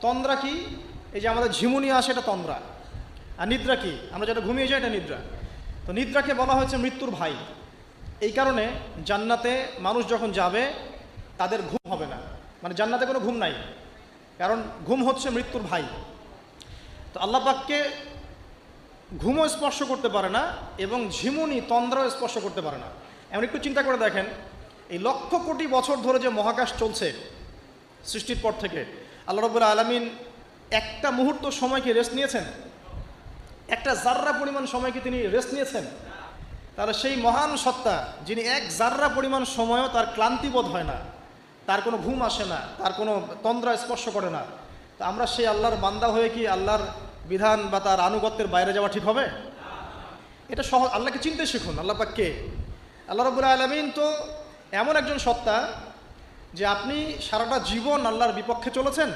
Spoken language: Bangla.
তন্দ্রা কি? এই যে আমাদের ঝিমুনি আসে, এটা তন্দ্রা। আর নিদ্রা কি? আমরা যেটা ঘুমিয়ে যাই, এটা নিদ্রা। তো নিদ্রাকে বলা হয়েছে মৃত্যুর ভাই। এই কারণে জান্নাতে মানুষ যখন যাবে তাদের ঘুম হবে না, মানে জান্নাতে কোনো ঘুম নাই, কারণ ঘুম হচ্ছে মৃত্যুর ভাই। তো আল্লাহ পাককে ঘুমও স্পর্শ করতে পারে না এবং ঝিমুনি তন্দ্রাও স্পর্শ করতে পারে না। এমন একটু চিন্তা করে দেখেন, এই লক্ষ কোটি বছর ধরে যে মহাকাশ চলছে সৃষ্টির পর থেকে, আল্লাহ রাব্বুল আলামিন একটা মুহূর্ত সময় কি রেস্ট নিয়েছেন? একটা জাররা পরিমাণ সময় কি তিনি রেস্ট নিয়েছেন? তাহলে সেই মহান সত্তা যিনি এক জাররা পরিমাণ সময়ও তার ক্লান্তিবোধ হয় না, তার কোনো ঘুম আসে না, তার কোনো তন্দ্রা স্পর্শ করে না, তা আমরা সেই আল্লাহর বান্দা হয়ে কি আল্লাহর বিধান বা তার আনুগত্যের বাইরে যাওয়া ঠিক হবে? এটা সহজ। আল্লাহকে চিনতে শিখুন। আল্লাহ পাক কে? আল্লাহ রাব্বুল আলামিন তো এমন একজন সত্তা যে আপনি সারাটা জীবন আল্লাহর বিপক্ষে চলেছেন,